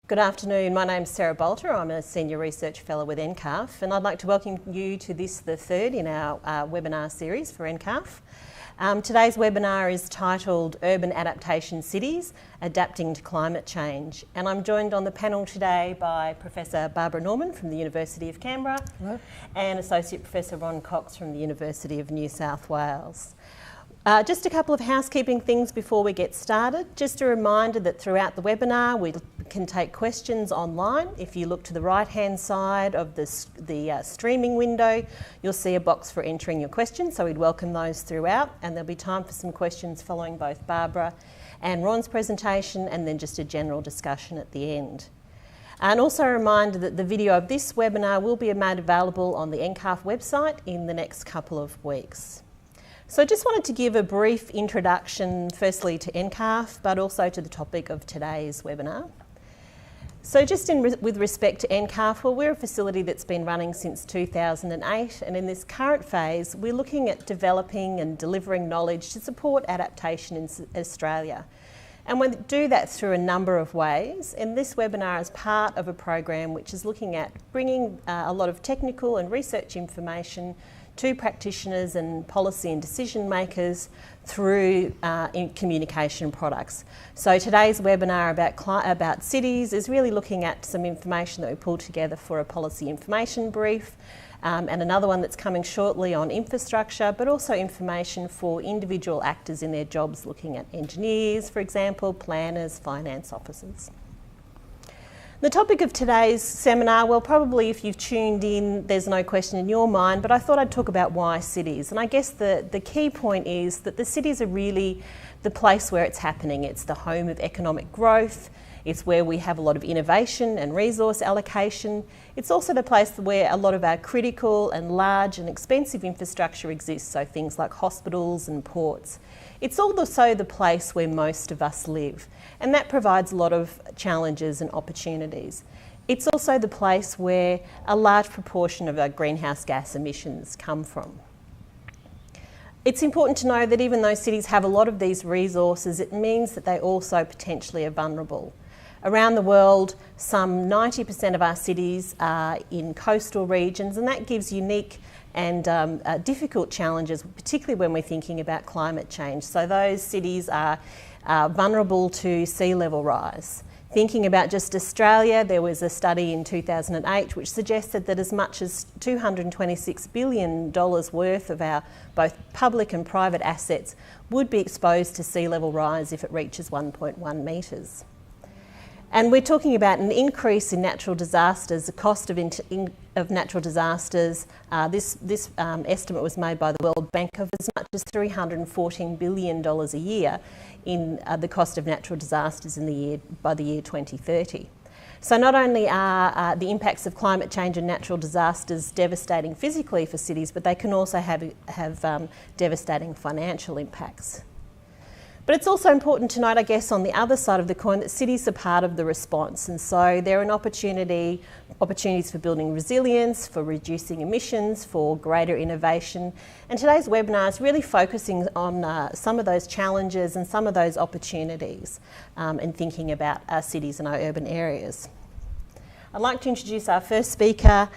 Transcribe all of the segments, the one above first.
Good afternoon, my name's Sarah Bolter. I'm a Senior Research Fellow with NCCARF, and I'd like to welcome you to this, the third in our webinar series for NCCARF. Today's webinar is titled Urban Adaptation Cities, Adapting to Climate Change, and I'm joined on the panel today by Professor Barbara Norman from the University of Canberra. Hello. And Associate Professor Ron Cox from the University of New South Wales. Just a couple of housekeeping things before we get started. Just a reminder that throughout the webinar we can take questions online. If you look to the right hand side of the streaming window, you'll see a box for entering your questions, so we'd welcome those throughout, and there'll be time for some questions following both Barbara and Ron's presentation, and then just a general discussion at the end. And also a reminder that the video of this webinar will be made available on the NCCARF website in the next couple of weeks. So I just wanted to give a brief introduction firstly to NCCARF, but also to the topic of today's webinar. So just with respect to NCCARF, well, we're a facility that's been running since 2008, and in this current phase we're looking at developing and delivering knowledge to support adaptation in Australia. And we do that through a number of ways, and this webinar is part of a program which is looking at bringing a lot of technical and research information to practitioners and policy and decision makers through communication products. So today's webinar about cities is really looking at some information that we pulled together for a policy information brief, and another one that's coming shortly on infrastructure, but also information for individual actors in their jobs, looking at engineers, for example, planners, finance officers. The topic of today's seminar, well, probably if you've tuned in, there's no question in your mind, but I thought I'd talk about why cities. And I guess the key point is that the cities are really the place where it's happening. It's the home of economic growth. It's where we have a lot of innovation and resource allocation. It's also the place where a lot of our critical and large and expensive infrastructure exists, so things like hospitals and ports. It's also the place where most of us live, and that provides a lot of challenges and opportunities. It's also the place where a large proportion of our greenhouse gas emissions come from. It's important to know that even though cities have a lot of these resources, it means that they also potentially are vulnerable. Around the world, some 90% of our cities are in coastal regions, and that gives unique and difficult challenges, particularly when we're thinking about climate change. So those cities are vulnerable to sea level rise. Thinking about just Australia, there was a study in 2008 which suggested that as much as $226 billion worth of our both public and private assets would be exposed to sea level rise if it reaches 1.1 metres. And we're talking about an increase in natural disasters, the cost of natural disasters. This estimate was made by the World Bank of as much as $314 billion a year in the cost of natural disasters by the year 2030. So not only are the impacts of climate change and natural disasters devastating physically for cities, but they can also have devastating financial impacts. But it's also important to note, I guess, on the other side of the coin, that cities are part of the response, and so they're an opportunities for building resilience, for reducing emissions, for greater innovation. And today's webinar is really focusing on some of those challenges and some of those opportunities in thinking about our cities and our urban areas. I'd like to introduce our first speaker,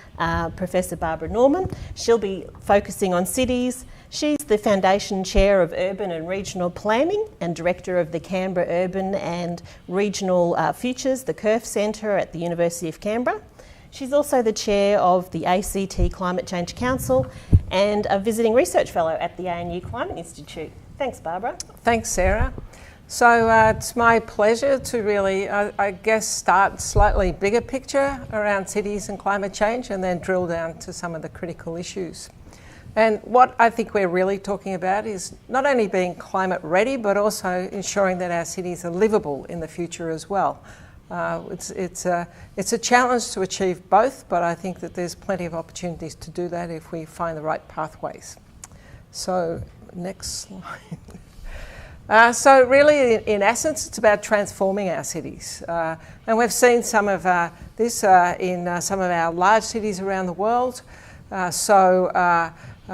Professor Barbara Norman. She'll be focusing on cities. She's the Foundation Chair of Urban and Regional Planning and Director of the Canberra Urban and Regional Futures, the KERF Centre at the University of Canberra. She's also the Chair of the ACT Climate Change Council and a Visiting Research Fellow at the ANU Climate Institute. Thanks, Barbara. Thanks, Sarah. So it's my pleasure to really, I guess, start slightly bigger picture around cities and climate change and then drill down to some of the critical issues. And what I think we're really talking about is not only being climate ready, but also ensuring that our cities are livable in the future as well. It's a challenge to achieve both, but I think that there's plenty of opportunities to do that if we find the right pathways. So next slide. So really, in essence, it's about transforming our cities. And we've seen some of this in some of our large cities around the world.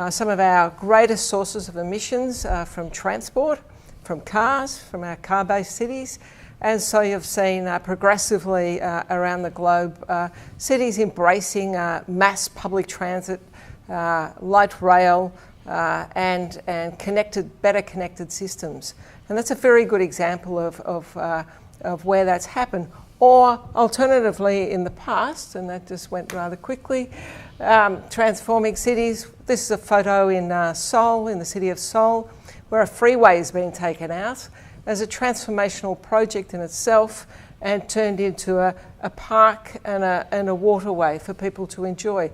Some of our greatest sources of emissions from transport, from cars, from our car-based cities, And so you've seen progressively around the globe cities embracing mass public transit, light rail, and better connected systems. And that's a very good example of where that's happened. Or alternatively in the past, and that just went rather quickly, transforming cities. This is a photo in Seoul, in the city of Seoul, where a freeway is being taken out as a transformational project in itself and turned into a park and a waterway for people to enjoy.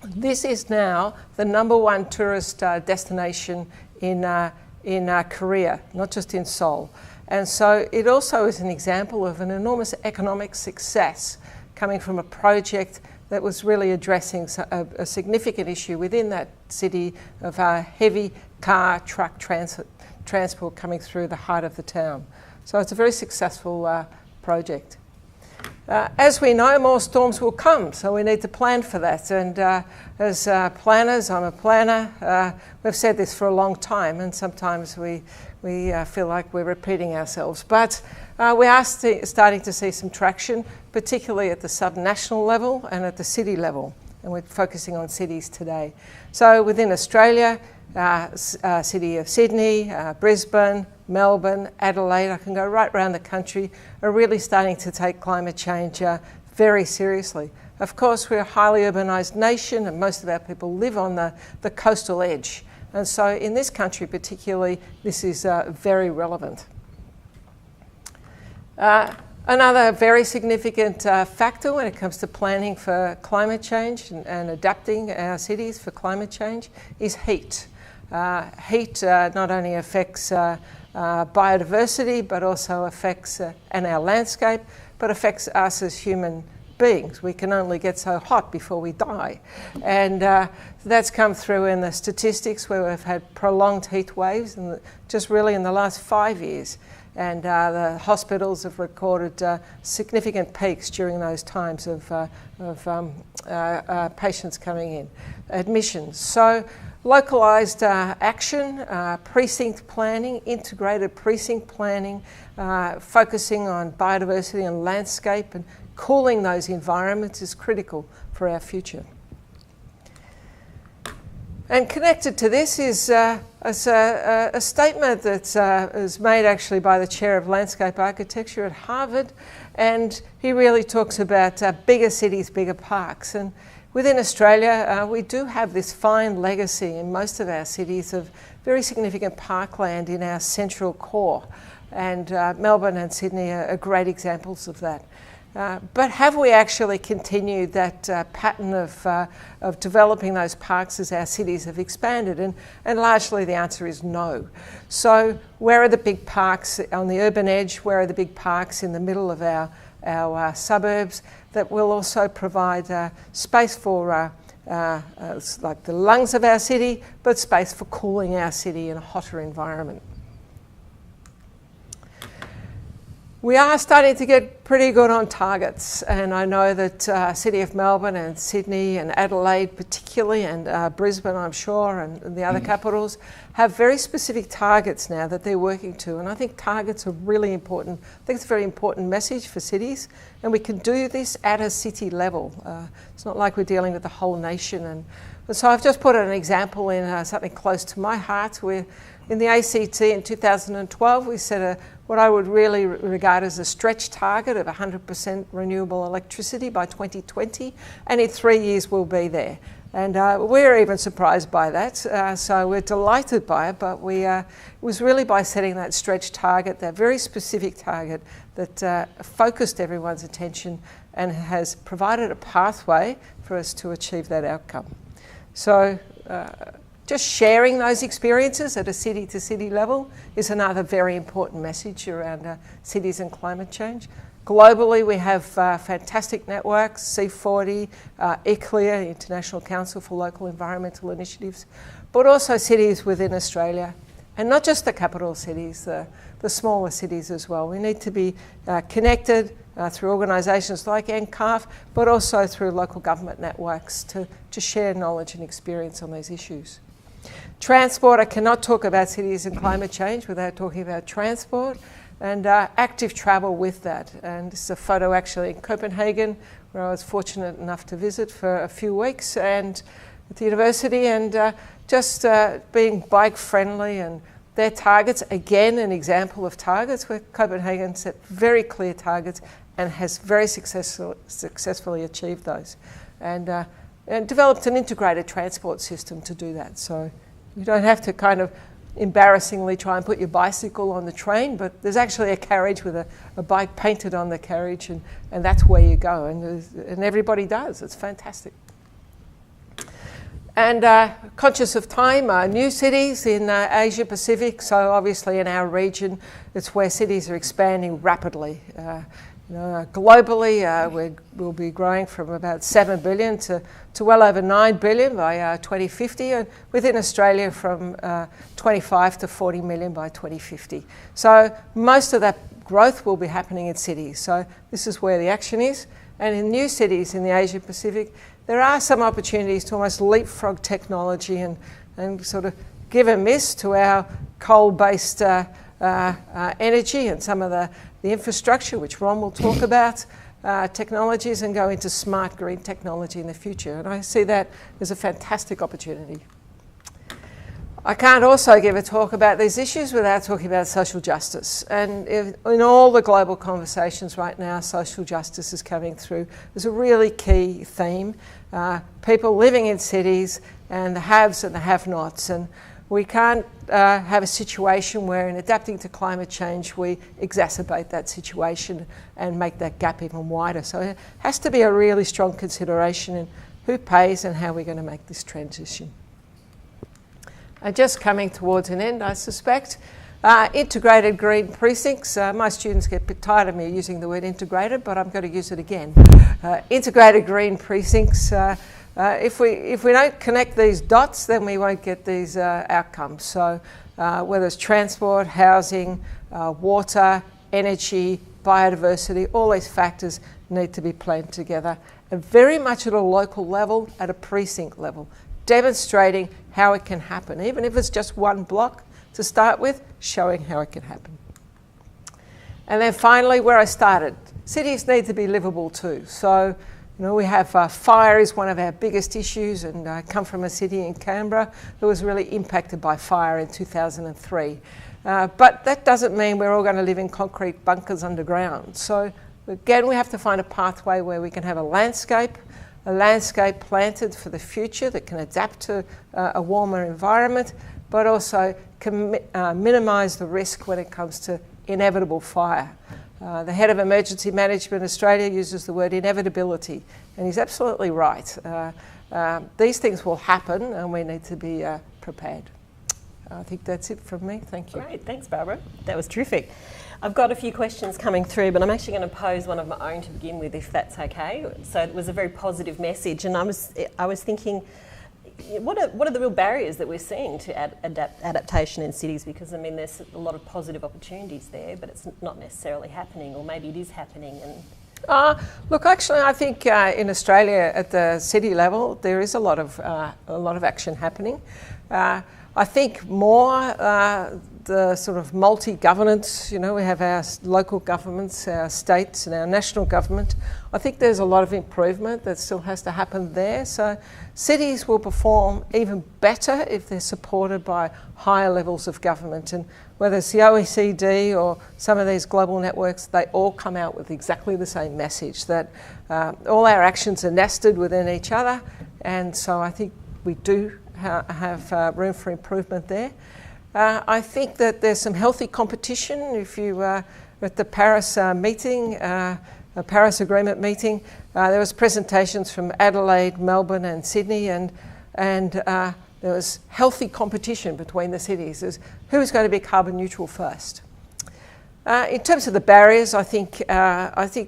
This is now the #1 tourist destination in Korea, not just in Seoul. And so it also is an example of an enormous economic success coming from a project that was really addressing a significant issue within that city of heavy car, truck transport coming through the heart of the town. So it's a very successful project. As we know, more storms will come, so we need to plan for that. And as planners, I'm a planner, we've said this for a long time, and sometimes we feel like we're repeating ourselves. But we are starting to see some traction, particularly at the subnational level and at the city level. And we're focusing on cities today. So within Australia, city of Sydney, Brisbane, Melbourne, Adelaide, I can go right around the country, are really starting to take climate change very seriously. Of course, we're a highly urbanised nation and most of our people live on the coastal edge. And so in this country particularly, this is very relevant. Another very significant factor when it comes to planning for climate change and adapting our cities for climate change is heat. Heat not only affects biodiversity, but also affects and our landscape, but affects us as human beings. We can only get so hot before we die. And that's come through in the statistics where we've had prolonged heat waves, and just really in the last 5 years. And the hospitals have recorded significant peaks during those times of patients coming in, admissions. So localised action, precinct planning, integrated precinct planning, focusing on biodiversity and landscape and cooling those environments is critical for our future. And connected to this is a statement that is made actually by the Chair of Landscape Architecture at Harvard, and he really talks about bigger cities, bigger parks. And within Australia, we do have this fine legacy in most of our cities of very significant parkland in our central core, and Melbourne and Sydney are great examples of that. But have we actually continued that pattern of developing those parks as our cities have expanded? And largely the answer is no. So where are the big parks on the urban edge? Where are the big parks in the middle of our suburbs that will also provide space for like the lungs of our city, but space for cooling our city in a hotter environment? We are starting to get pretty good on targets, and I know that City of Melbourne and Sydney and Adelaide particularly, and Brisbane I'm sure, and the other capitals have very specific targets now that they're working to, and I think targets are really important. I think it's a very important message for cities, and we can do this at a city level. It's not like we're dealing with the whole nation, and so I've just put an example in something close to my heart. Where in the ACT in 2012 we set what I would really regard as a stretch target of 100% renewable electricity by 2020, and in 3 years we'll be there. And we're even surprised by that, so we're delighted by it, but it was really by setting that stretch target, that very specific target that focused everyone's attention and has provided a pathway for us to achieve that outcome. So just sharing those experiences at a city-to-city level is another very important message around cities and climate change. Globally, we have fantastic networks, C40, ICLEIR, International Council for Local Environmental Initiatives, but also cities within Australia, and not just the capital cities, the smaller cities as well. We need to be connected through organisations like NCCARF, but also through local government networks to share knowledge and experience on these issues. Transport, I cannot talk about cities and climate change without talking about transport and active travel with that. And this is a photo actually in Copenhagen, where I was fortunate enough to visit for a few weeks and at the university, and just being bike friendly, and their targets, again an example of targets where Copenhagen set very clear targets and has very successfully achieved those, and developed an integrated transport system to do that. So you don't have to kind of embarrassingly try and put your bicycle on the train, but there's actually a carriage with a bike painted on the carriage, and that's where you go, and everybody does. It's fantastic. And conscious of time, new cities in Asia Pacific. So obviously in our region, it's where cities are expanding rapidly. Globally, we'll be growing from about 7 billion to well over 9 billion by 2050, and within Australia from 25 to 40 million by 2050. So most of that growth will be happening in cities. So this is where the action is. And in new cities in the Asia Pacific, there are some opportunities to almost leapfrog technology and sort of give a miss to our coal-based energy and some of the infrastructure, which Ron will talk about, technologies, and go into smart green technology in the future. And I see that as a fantastic opportunity. I can't also give a talk about these issues without talking about social justice. And in all the global conversations right now, social justice is coming through as a really key theme. People living in cities and the haves and the have-nots. And we can't have a situation where in adapting to climate change, we exacerbate that situation and make that gap even wider. So it has to be a really strong consideration in who pays and how we're going to make this transition. Just coming towards an end, I suspect. Integrated green precincts. My students get a bit tired of me using the word integrated, but I'm going to use it again. Integrated green precincts. If we don't connect these dots, then we won't get these outcomes. So whether it's transport, housing, water, energy, biodiversity, all these factors need to be planned together, and very much at a local level, at a precinct level, demonstrating how it can happen, even if it's just one block to start with, showing how it can happen. And then finally, where I started, cities need to be livable too. So, we have fire is one of our biggest issues, and I come from a city in Canberra that was really impacted by fire in 2003. But that doesn't mean we're all going to live in concrete bunkers underground. So again, we have to find a pathway where we can have a landscape planted for the future that can adapt to a warmer environment, but also can minimise the risk when it comes to inevitable fire. The head of Emergency Management Australia uses the word inevitability, and he's absolutely right. These things will happen, and we need to be prepared. I think that's it from me. Thank you. Great, thanks, Barbara. That was terrific. I've got a few questions coming through, but I'm actually going to pose one of my own to begin with, if that's okay. So it was a very positive message, and I was thinking, what are the real barriers that we're seeing to adaptation in cities? Because there's a lot of positive opportunities there, but it's not necessarily happening, or maybe it is happening. And look, actually, I think in Australia at the city level there is a lot of action happening. I think more the sort of multi-governance, we have our local governments, our states and our national government. I think there's a lot of improvement that still has to happen there. So cities will perform even better if they're supported by higher levels of government. And whether it's the OECD or some of these global networks, they all come out with exactly the same message, that all our actions are nested within each other. And so I think we do have room for improvement there. I think that there's some healthy competition. If you were at the Paris meeting, the Paris Agreement meeting, there was presentations from Adelaide, Melbourne and Sydney, and there was healthy competition between the cities as who's going to be carbon neutral first. In terms of the barriers, I think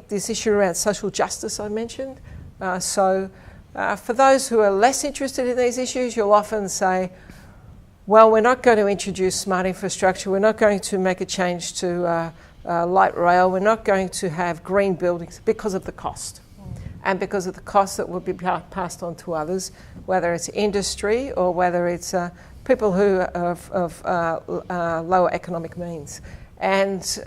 this issue around social justice I mentioned. For those who are less interested in these issues, you'll often say, well, we're not going to introduce smart infrastructure, we're not going to make a change to light rail, we're not going to have green buildings because of the cost. And because of the cost that will be passed on to others, whether it's industry or whether it's people who are of lower economic means. And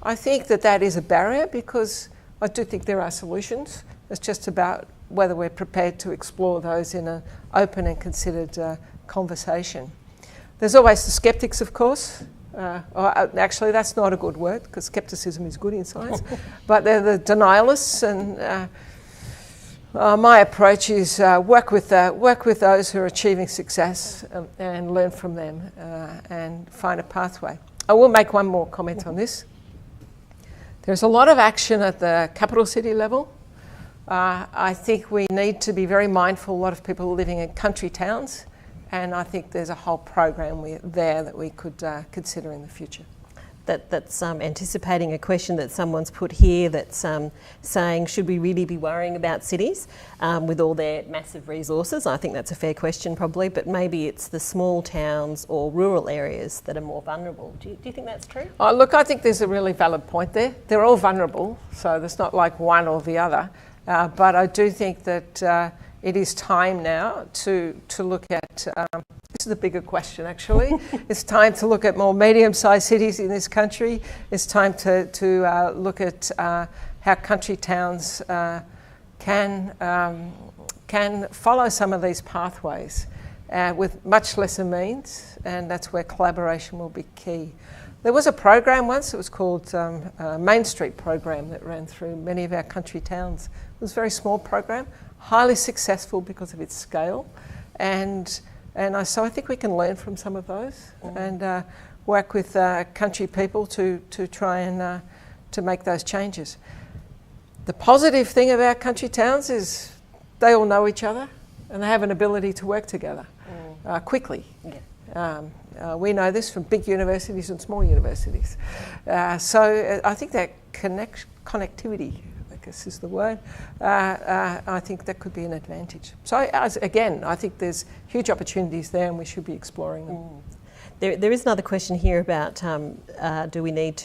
I think that is a barrier, because I do think there are solutions. It's just about whether we're prepared to explore those in an open and considered conversation. There's always the skeptics, of course. Actually, that's not a good word, because skepticism is good in science. But they're the denialists, and my approach is work with those who are achieving success and learn from them and find a pathway. I will make one more comment on this. There's a lot of action at the capital city level. I think we need to be very mindful. A lot of people are living in country towns, and I think there's a whole program there that we could consider in the future. That's anticipating a question that someone's put here, that's saying, should we really be worrying about cities with all their massive resources? I think that's a fair question probably, but maybe it's the small towns or rural areas that are more vulnerable. Do you think that's true? Oh, look, I think there's a really valid point there. They're all vulnerable, so there's not like one or the other. But I do think that it is time now to look at, this is the bigger question actually, it's time to look at more medium-sized cities in this country. It's time to look at how country towns can follow some of these pathways with much lesser means, and that's where collaboration will be key. There was a program once, it was called Main Street program, that ran through many of our country towns. It was a very small program, highly successful because of its scale, so I think we can learn from some of those and work with country people to try and to make those changes. The positive thing about country towns is they all know each other and they have an ability to work together quickly. Yeah. We know this from big universities and small universities. So I think that connectivity, I guess is the word, I think that could be an advantage. So again, I think there's huge opportunities there and we should be exploring them. There is another question here about do we need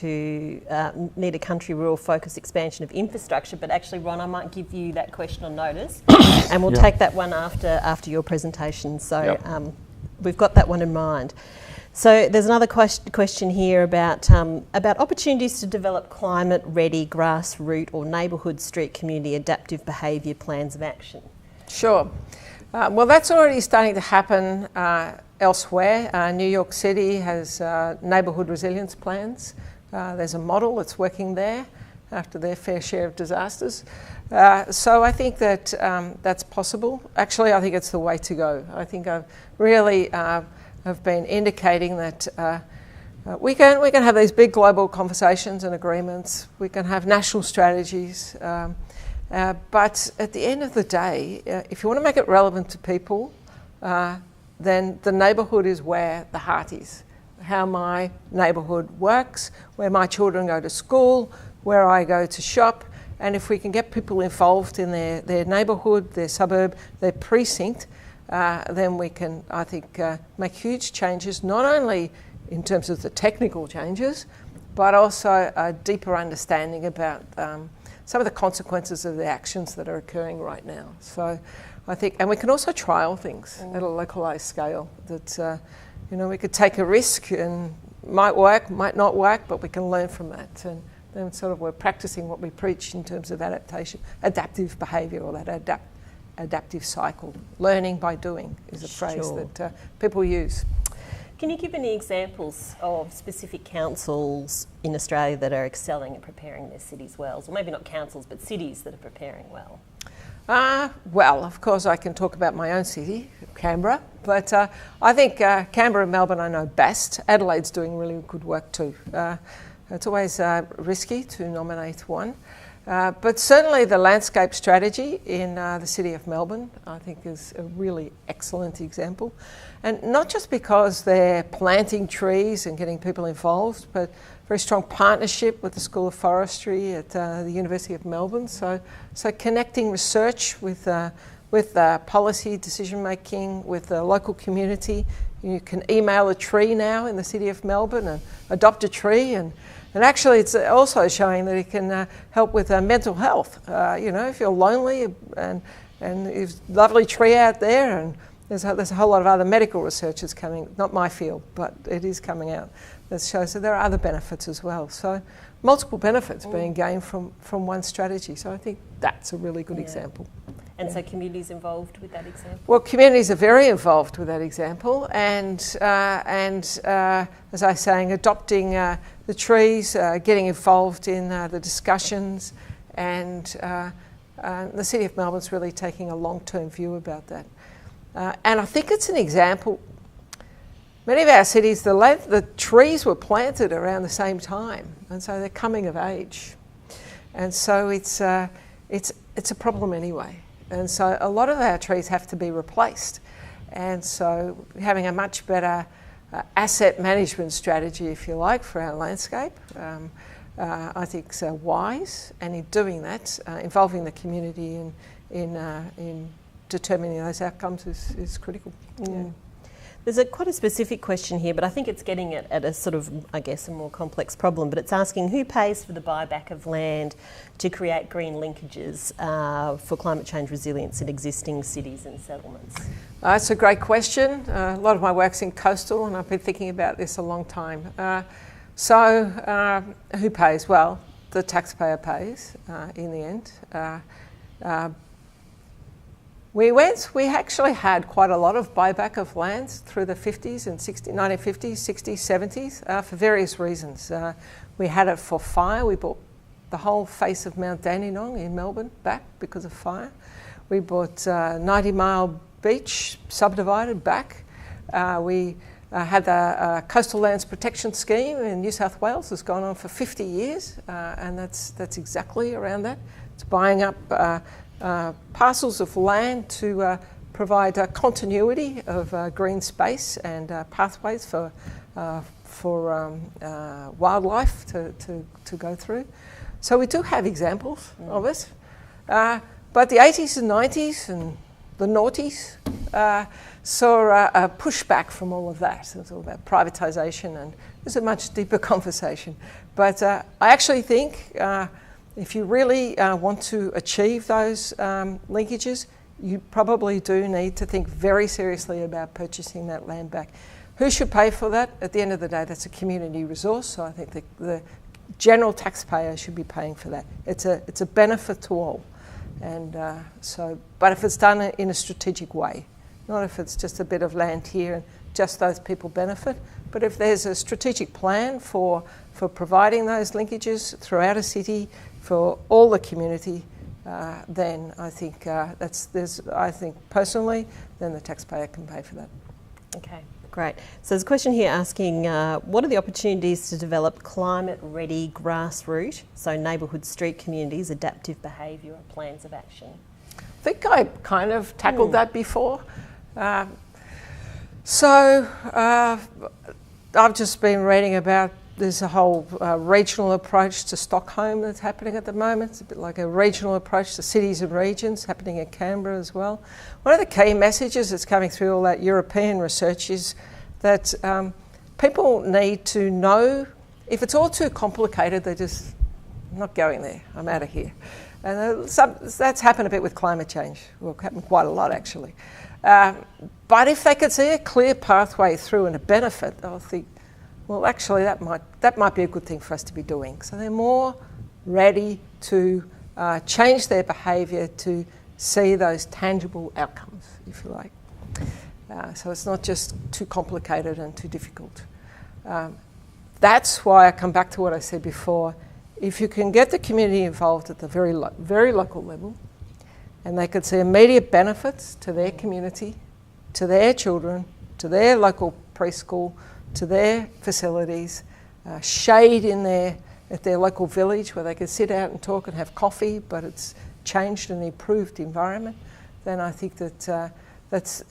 a country rural focused expansion of infrastructure, but actually Ron, I might give you that question on notice and we'll take that one after your presentation. So we've got that one in mind. So there's another question here about opportunities to develop climate-ready grassroots or neighbourhood street community adaptive behaviour plans of action. Sure. Well, that's already starting to happen elsewhere. New York City has neighbourhood resilience plans. There's a model that's working there after their fair share of disasters. So I think that that's possible. Actually, I think it's the way to go. I think I've really have been indicating that we can have these big global conversations and agreements. We can have national strategies. But at the end of the day, if you want to make it relevant to people, then the neighbourhood is where the heart is. How my neighbourhood works, where my children go to school, where I go to shop. And if we can get people involved in their neighbourhood, their suburb, their precinct, then we can, I think, make huge changes, not only in terms of the technical changes, but also a deeper understanding about some of the consequences of the actions that are occurring right now. So I think, and we can also trial things at a localised scale that, we could take a risk and might work, might not work, but we can learn from that. And then sort of we're practicing what we preach in terms of adaptation, adaptive behaviour, or that adaptive cycle. Learning by doing is a phrase that people use. Can you give any examples of specific councils in Australia that are excelling at preparing their cities well? Or maybe not councils, but cities that are preparing well? Well, of course, I can talk about my own city, Canberra, but I think Canberra and Melbourne I know best. Adelaide's doing really good work too. It's always risky to nominate one. But certainly the landscape strategy in the city of Melbourne, I think, is a really excellent example. And not just because they're planting trees and getting people involved, but very strong partnership with the School of Forestry at the University of Melbourne. So connecting research with policy decision making, with the local community. You can email a tree now in the city of Melbourne and adopt a tree, and actually it's also showing that it can help with mental health. If you're lonely and there's a lovely tree out there and there's a whole lot of other medical research that's coming, not my field, but it is coming out, that shows that there are other benefits as well. So multiple benefits being gained from one strategy. So I think that's a really good example. And so communities involved with that example? Well, communities are very involved with that example, and as I was saying, adopting the trees, getting involved in the discussions, and the City of Melbourne's really taking a long-term view about that. And I think it's an example. Many of our cities, the trees were planted around the same time, and so they're coming of age, and so it's a problem anyway. And so a lot of our trees have to be replaced. And so having a much better asset management strategy, if you like, for our landscape, I think is wise. And in doing that, involving the community in determining those outcomes is critical. Yeah. There's quite a specific question here, but I think it's getting at a sort of, I guess, a more complex problem. But it's asking who pays for the buyback of land to create green linkages for climate change resilience in existing cities and settlements? That's a great question. A lot of my work's in coastal, and I've been thinking about this a long time. So who pays? Well, the taxpayer pays in the end. We actually had quite a lot of buyback of lands through the 50s and 1950s, 60s, 70s for various reasons. We had it for fire. We bought the whole face of Mount Dandenong in Melbourne back because of fire. We bought 90 Mile Beach subdivided back. We had the Coastal Lands Protection Scheme in New South Wales. Has gone on for 50 years, and that's exactly around that. It's buying up parcels of land to provide continuity of green space and pathways for wildlife to go through. So we do have examples of it. But the 80s and 90s and the noughties saw a pushback from all of that. It was all about privatisation, and it's a much deeper conversation. But I actually think if you really want to achieve those linkages, you probably do need to think very seriously about purchasing that land back. Who should pay for that? At the end of the day, that's a community resource, so I think the general taxpayer should be paying for that. It's a benefit to all, and but if it's done in a strategic way, not if it's just a bit of land here and just those people benefit, but if there's a strategic plan for providing those linkages throughout a city for all the community, then I think I think personally, then the taxpayer can pay for that. Okay, great. So there's a question here asking, what are the opportunities to develop climate-ready grassroots, so neighbourhood street communities, adaptive behaviour or plans of action? I think I kind of tackled that before. I've just been reading about there's a whole regional approach to Stockholm that's happening at the moment. It's a bit like a regional approach to cities and regions happening in Canberra as well. One of the key messages that's coming through all that European research is that people need to know if it's all too complicated, they're just not going there. I'm out of here. And that's happened a bit with climate change. Well, happened quite a lot actually. But if they could see a clear pathway through and a benefit, they'll think, well, actually, that might be a good thing for us to be doing. So they're more ready to change their behaviour to see those tangible outcomes, if you like. So it's not just too complicated and too difficult. That's why I come back to what I said before. If you can get the community involved at the very local level, and they could see immediate benefits to their community, to their children, to their local preschool, to their facilities, shade at their local village where they can sit out and talk and have coffee, but it's changed and improved environment, then I think that's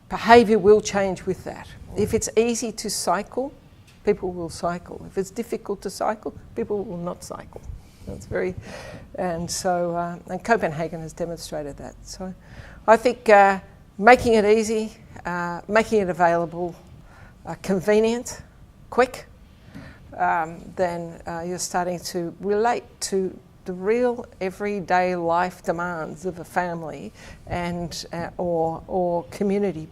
behaviour will change with that. If it's easy to cycle, people will cycle. If it's difficult to cycle, people will not cycle. That's and Copenhagen has demonstrated that. So I think making it easy, making it available, convenient, quick, then you're starting to relate to the real everyday life demands of a family and or community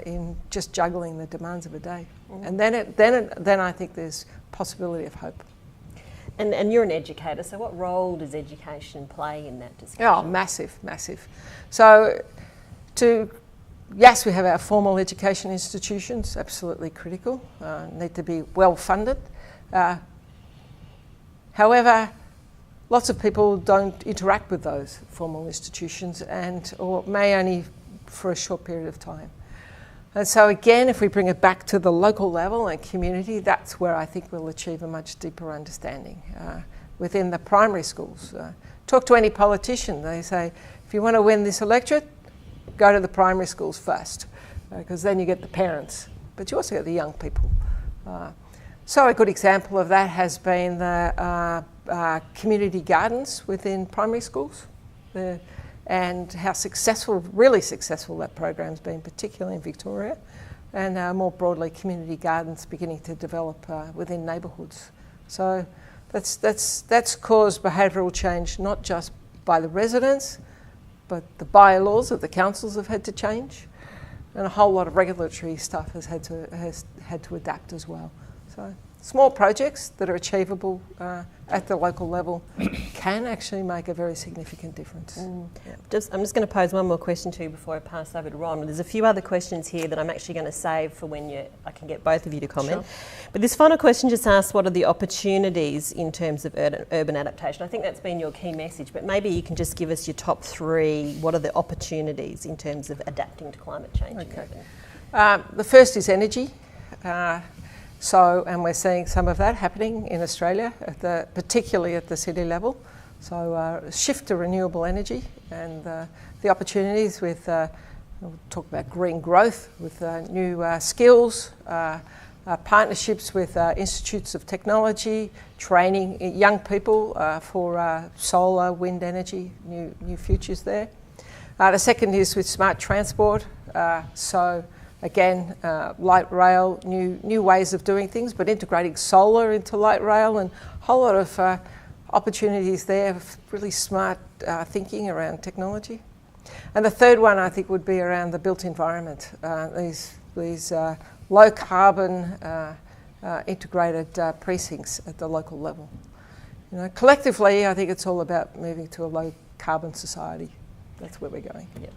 in just juggling the demands of a day. And then I think there's possibility of hope. And you're an educator, so what role does education play in that discussion? Oh, massive, massive. So yes, we have our formal education institutions, absolutely critical, need to be well funded. However, lots of people don't interact with those formal institutions or may only for a short period of time. And so again, if we bring it back to the local level and community, that's where I think we'll achieve a much deeper understanding within the primary schools. Talk to any politician, they say, if you want to win this electorate, go to the primary schools first, because then you get the parents, but you also get the young people. So a good example of that has been the community gardens within primary schools. And how really successful that program's been, particularly in Victoria, and more broadly community gardens beginning to develop within neighbourhoods. So that's caused behavioural change not just by the residents, but the bylaws of the councils have had to change, and a whole lot of regulatory stuff has had to adapt as well. So small projects that are achievable at the local level can actually make a very significant difference. Yeah. I'm just going to pose one more question to you before I pass over to Ron. There's a few other questions here that I'm actually going to save for when I can get both of you to comment. Sure. But this final question just asks, what are the opportunities in terms of urban adaptation? I think that's been your key message, but maybe you can just give us your top three. What are the opportunities in terms of adapting to climate change? Okay. The first is energy. And we're seeing some of that happening in Australia, particularly at the city level. So shift to renewable energy and the opportunities with, we'll talk about green growth with new skills, partnerships with institutes of technology, training young people for solar, wind energy, new futures there. The second is with smart transport. Again, light rail, new ways of doing things, but integrating solar into light rail, and a whole lot of opportunities there, really smart thinking around technology. And the third one I think would be around the built environment, these low carbon integrated precincts at the local level. Collectively, I think it's all about moving to a low carbon society. That's where we're going. Yeah.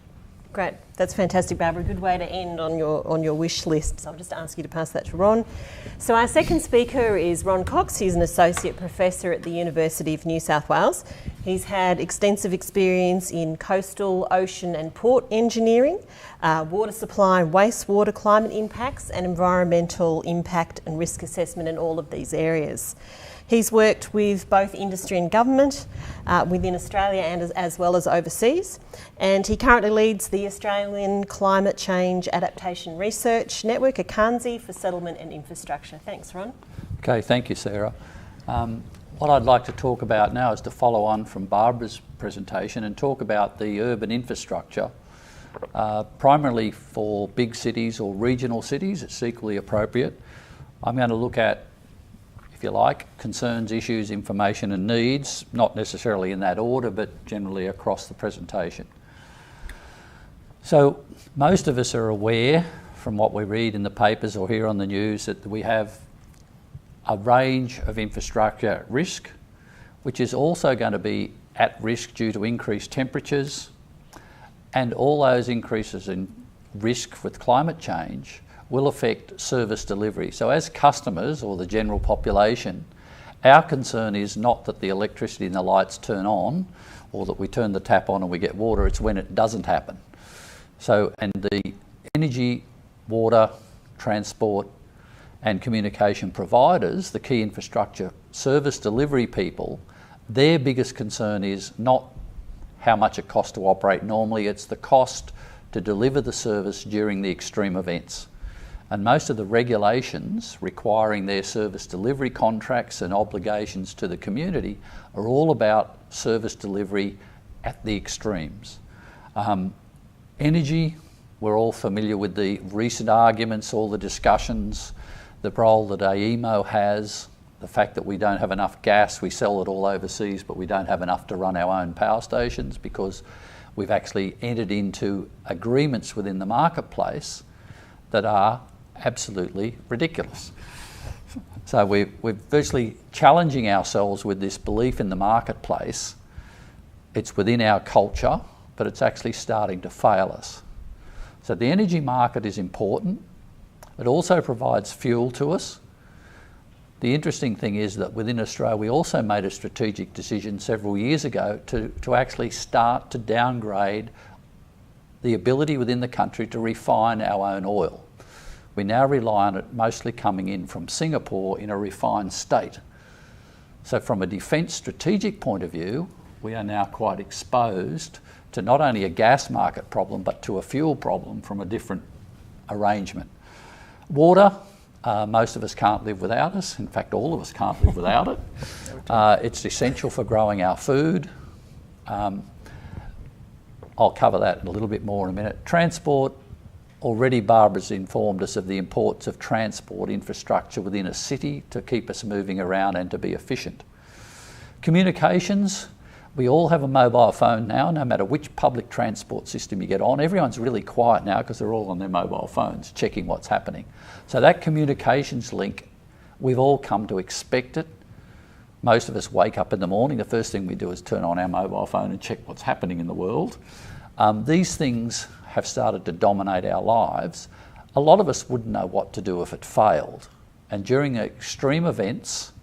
Great, that's fantastic, Barbara. Good way to end on your wish list. So I'll just ask you to pass that to Ron. So our second speaker is Ron Cox. He's an associate professor at the University of New South Wales. He's had extensive experience in coastal, ocean and port engineering, water supply and wastewater climate impacts, and environmental impact and risk assessment in all of these areas. He's worked with both industry and government within Australia and as well as overseas, and he currently leads the Australian Climate Change Adaptation Research Network, ACANSI, for settlement and infrastructure. Thanks, Ron. Okay, thank you, Sarah. What I'd like to talk about now is to follow on from Barbara's presentation and talk about the urban infrastructure, primarily for big cities or regional cities. It's equally appropriate. I'm going to look at, if you like, concerns, issues, information and needs, not necessarily in that order, but generally across the presentation. So most of us are aware from what we read in the papers or hear on the news that we have a range of infrastructure at risk, which is also going to be at risk due to increased temperatures, and all those increases in risk with climate change will affect service delivery. So as customers or the general population, our concern is not that the electricity and the lights turn on or that we turn the tap on and we get water, it's when it doesn't happen. So, and the energy, water, transport and communication providers, the key infrastructure service delivery people, their biggest concern is not how much it costs to operate normally, it's the cost to deliver the service during the extreme events. And most of the regulations requiring their service delivery contracts and obligations to the community are all about service delivery at the extremes. Energy, we're all familiar with the recent arguments, all the discussions, the role that AEMO has the fact that we don't have enough gas, we sell it all overseas, but we don't have enough to run our own power stations because we've actually entered into agreements within the marketplace that are absolutely ridiculous. So we're virtually challenging ourselves with this belief in the marketplace. It's within our culture, but it's actually starting to fail us. So the energy market is important. It also provides fuel to us. The interesting thing is that within Australia, we also made a strategic decision several years ago to actually start to downgrade the ability within the country to refine our own oil. We now rely on it mostly coming in from Singapore in a refined state. So from a defence strategic point of view, we are now quite exposed to not only a gas market problem, but to a fuel problem from a different arrangement. Water, most of us can't live without us. In fact, all of us can't live without it. It's essential for growing our food. I'll cover that a little bit more in a minute. Transport, already Barbara's informed us of the importance of transport infrastructure within a city to keep us moving around and to be efficient. Communications, we all have a mobile phone now, no matter which public transport system you get on. Everyone's really quiet now because they're all on their mobile phones checking what's happening. So that communications link, we've all come to expect it. Most of us wake up in the morning, the first thing we do is turn on our mobile phone and check what's happening in the world. These things have started to dominate our lives. A lot of us wouldn't know what to do if it failed. And during extreme events,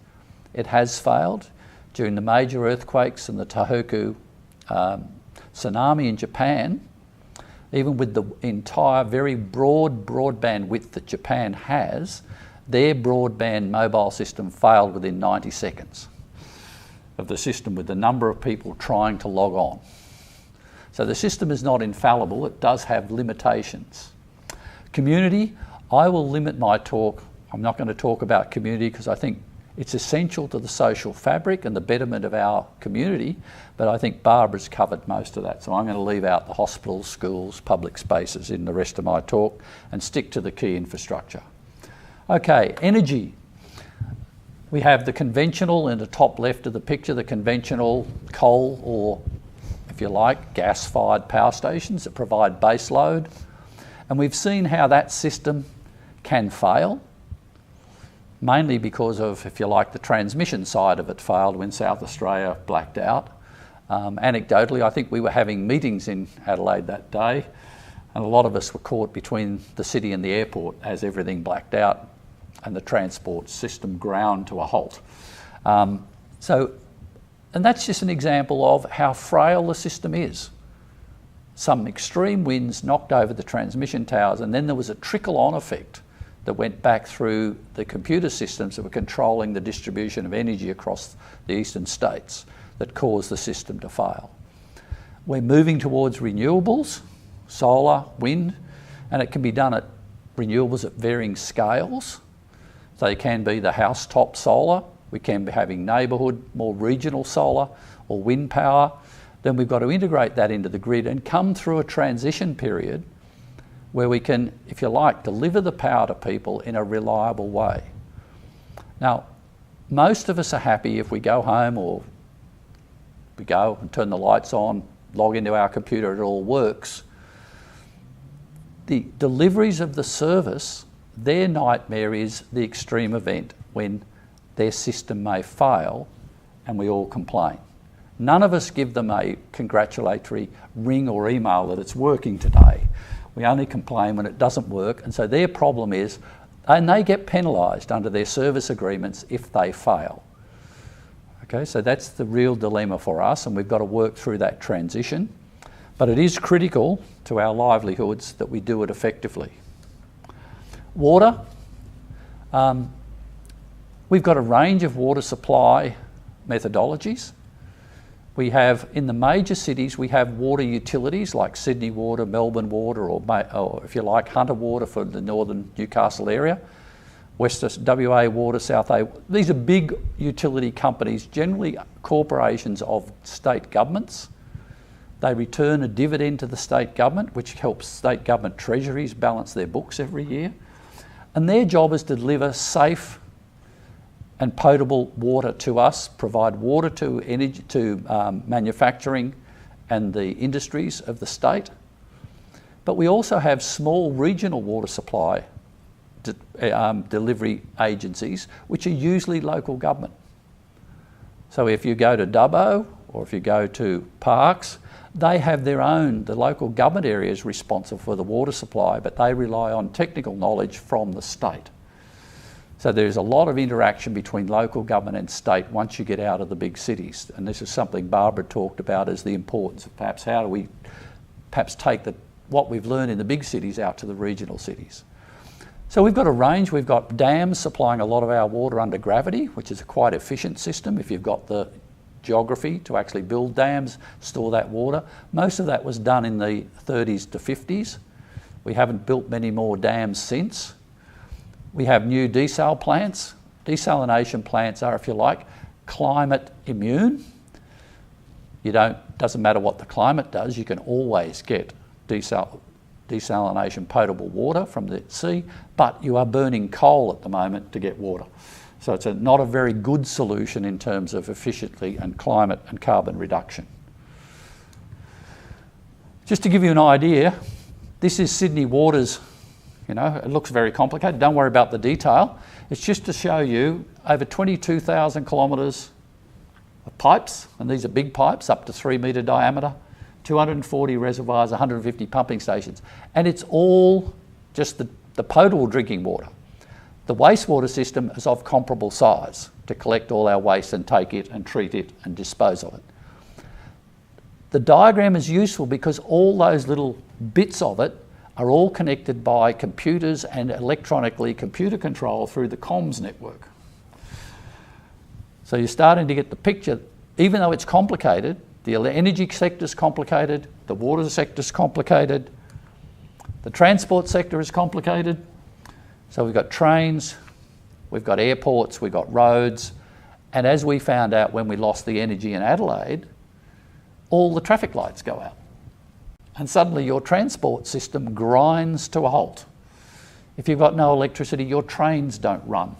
it has failed. During the major earthquakes and the Tohoku tsunami in Japan, even with the entire very broad broadband width that Japan has, their broadband mobile system failed within 90 seconds of the system with the number of people trying to log on. So the system is not infallible, it does have limitations. Community, I will limit my talk. I'm not going to talk about community because I think it's essential to the social fabric and the betterment of our community, but I think Barbara's covered most of that. So I'm going to leave out the hospitals, schools, public spaces in the rest of my talk and stick to the key infrastructure. Okay, energy. We have the conventional in the top left of the picture, the conventional coal or, if you like, gas-fired power stations that provide base load. And we've seen how that system can fail, mainly because of, if you like, the transmission side of it failed when South Australia blacked out. Anecdotally, I think we were having meetings in Adelaide that day, and a lot of us were caught between the city and the airport as everything blacked out and the transport system ground to a halt. And that's just an example of how frail the system is. Some extreme winds knocked over the transmission towers, and then there was a trickle-on effect that went back through the computer systems that were controlling the distribution of energy across the eastern states that caused the system to fail. We're moving towards renewables, solar, wind, and it can be done at renewables at varying scales. So it can be the house-top solar, we can be having neighbourhood, more regional solar or wind power. Then we've got to integrate that into the grid and come through a transition period where we can, if you like, deliver the power to people in a reliable way. Now, most of us are happy if we go home or we go and turn the lights on, log into our computer, it all works. The deliveries of the service, their nightmare is the extreme event when their system may fail and we all complain. None of us give them a congratulatory ring or email that it's working today. We only complain when it doesn't work, and so their problem is, and they get penalised under their service agreements if they fail. Okay, so that's the real dilemma for us, and we've got to work through that transition. But it is critical to our livelihoods that we do it effectively. Water. We've got a range of water supply methodologies. We have, in the major cities, we have water utilities like Sydney Water, Melbourne Water, or if you like, Hunter Water for the northern Newcastle area, WA Water, South A. These are big utility companies, generally corporations of state governments. They return a dividend to the state government, which helps state government treasuries balance their books every year. And their job is to deliver safe, and potable water to us, provide water to energy, to manufacturing and the industries of the state. But we also have small regional water supply delivery agencies, which are usually local government. So if you go to Dubbo or if you go to Parkes, they have their own, the local government area is responsible for the water supply, but they rely on technical knowledge from the state. So there's a lot of interaction between local government and state once you get out of the big cities. And this is something Barbara talked about as the importance of perhaps how do we perhaps take what we've learned in the big cities out to the regional cities. So we've got a range. We've got dams supplying a lot of our water under gravity, which is a quite efficient system if you've got the geography to actually build dams, store that water. Most of that was done in the 30s to 50s. We haven't built many more dams since. We have new desal plants. Desalination plants are, if you like, climate immune. Doesn't matter what the climate does, you can always get desalination potable water from the sea, but you are burning coal at the moment to get water. So it's not a very good solution in terms of efficiency and climate and carbon reduction. Just to give you an idea, this is Sydney Water's, it looks very complicated. Don't worry about the detail. It's just to show you over 22,000 kilometres of pipes, and these are big pipes up to 3 metre diameter, 240 reservoirs, 150 pumping stations. And it's all just the potable drinking water. The wastewater system is of comparable size to collect all our waste and take it and treat it and dispose of it. The diagram is useful because all those little bits of it are all connected by computers and electronically computer control through the comms network. So you're starting to get the picture. Even though it's complicated, the energy sector is complicated, the water sector is complicated, the transport sector is complicated. So we've got trains, we've got airports, we've got roads, and as we found out when we lost the energy in Adelaide, all the traffic lights go out. And suddenly your transport system grinds to a halt. If you've got no electricity, your trains don't run.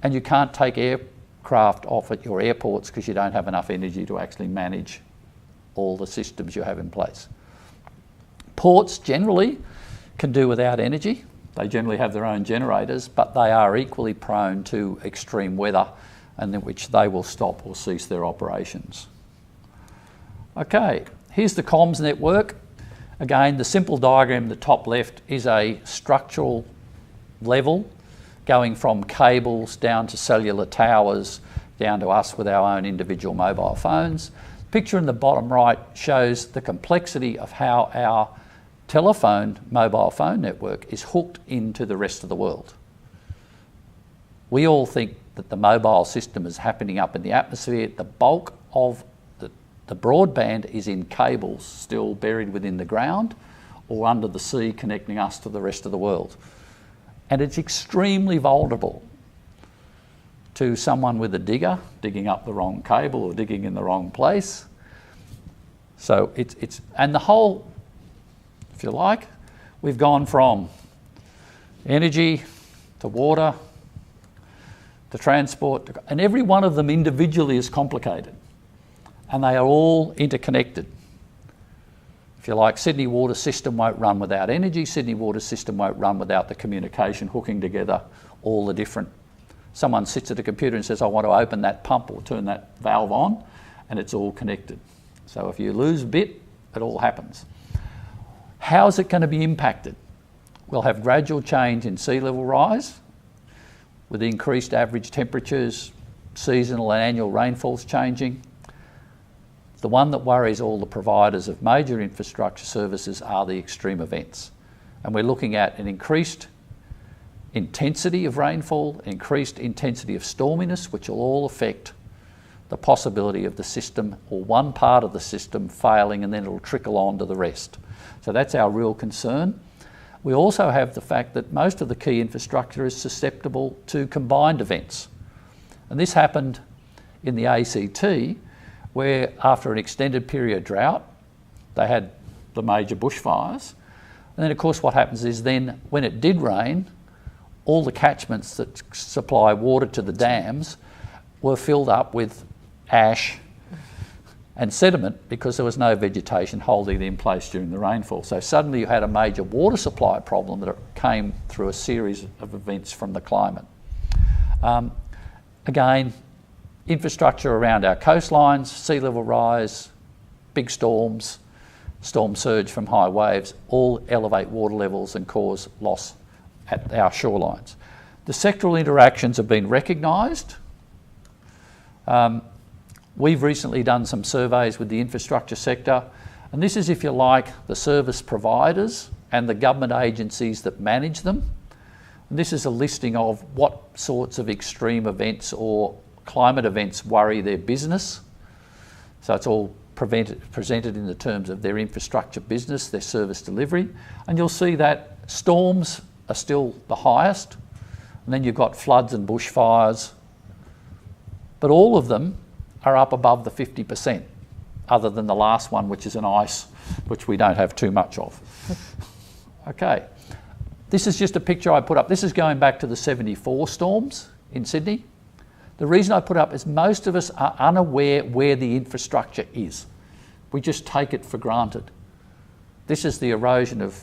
And you can't take aircraft off at your airports because you don't have enough energy to actually manage all the systems you have in place. Ports generally can do without energy. They generally have their own generators, but they are equally prone to extreme weather, and in which they will stop or cease their operations. Okay, here's the comms network. Again, the simple diagram in the top left is a structural level going from cables down to cellular towers, down to us with our own individual mobile phones. The picture in the bottom right shows the complexity of how our mobile phone network is hooked into the rest of the world. We all think that the mobile system is happening up in the atmosphere. The bulk of the broadband is in cables still buried within the ground or under the sea connecting us to the rest of the world. And it's extremely vulnerable to someone with a digger digging up the wrong cable or digging in the wrong place. So and the whole, if you like, we've gone from energy to water to transport, and every one of them individually is complicated, and they are all interconnected. If you like, Sydney Water system won't run without energy, Sydney Water system won't run without the communication hooking together all the different. Someone sits at a computer and says, I want to open that pump or turn that valve on, and it's all connected. So if you lose a bit, it all happens. How is it going to be impacted? We'll have gradual change in sea level rise with increased average temperatures, seasonal and annual rainfalls changing. The one that worries all the providers of major infrastructure services are the extreme events. And we're looking at an increased intensity of rainfall, increased intensity of storminess, which will all affect the possibility of the system or one part of the system failing, and then it'll trickle on to the rest. So that's our real concern. We also have the fact that most of the key infrastructure is susceptible to combined events. And this happened in the ACT, where after an extended period drought, they had the major bushfires. And then of course what happens is then when it did rain, all the catchments that supply water to the dams were filled up with ash and sediment because there was no vegetation holding it in place during the rainfall. So suddenly you had a major water supply problem that came through a series of events from the climate. Again, infrastructure around our coastlines, sea level rise, big storms, storm surge from high waves, all elevate water levels and cause loss at our shorelines. The sectoral interactions have been recognised. We've recently done some surveys with the infrastructure sector, and this is, if you like, the service providers and the government agencies that manage them. And this is a listing of what sorts of extreme events or climate events worry their business. So it's all presented in the terms of their infrastructure business, their service delivery. And you'll see that storms are still the highest, and then you've got floods and bushfires, but all of them are up above the 50%, other than the last one, which is an ice, which we don't have too much of. Okay, this is just a picture I put up. This is going back to the 74 storms in Sydney. The reason I put it up is most of us are unaware where the infrastructure is. We just take it for granted. This is the erosion of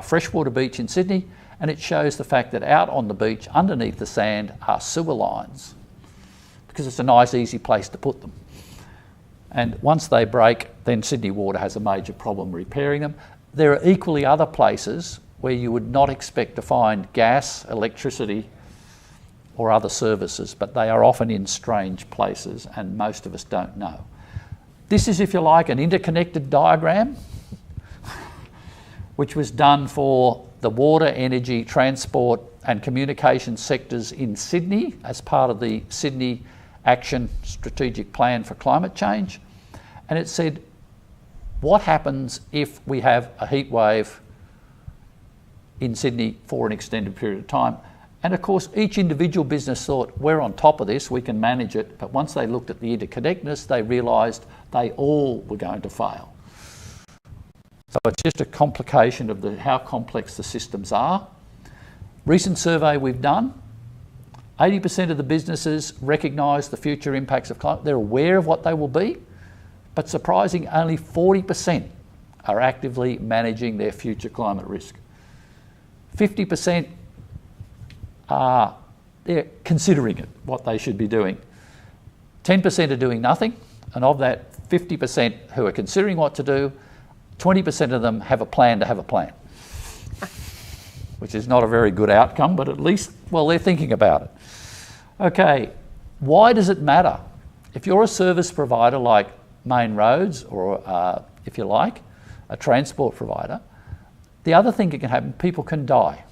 Freshwater Beach in Sydney, and it shows the fact that out on the beach, underneath the sand, are sewer lines, because it's a nice, easy place to put them. And once they break, then Sydney Water has a major problem repairing them. There are equally other places where you would not expect to find gas, electricity, or other services, but they are often in strange places, and most of us don't know. This is, if you like, an interconnected diagram, which was done for the water, energy, transport, and communication sectors in Sydney as part of the Sydney Action Strategic Plan for Climate Change. And it said, what happens if we have a heat wave in Sydney for an extended period of time? And of course, each individual business thought, we're on top of this, we can manage it. But once they looked at the interconnectedness, they realised they all were going to fail. So it's just a complication of how complex the systems are. Recent survey we've done, 80% of the businesses recognise the future impacts of climate. They're aware of what they will be, but surprising, only 40% are actively managing their future climate risk. 50% they're considering it, what they should be doing. 10% are doing nothing, and of that 50% who are considering what to do, 20% of them have a plan to have a plan, which is not a very good outcome, but at least, well, they're thinking about it. Okay, why does it matter? If you're a service provider like Main Roads, or if you like, a transport provider, the other thing that can happen, people can die.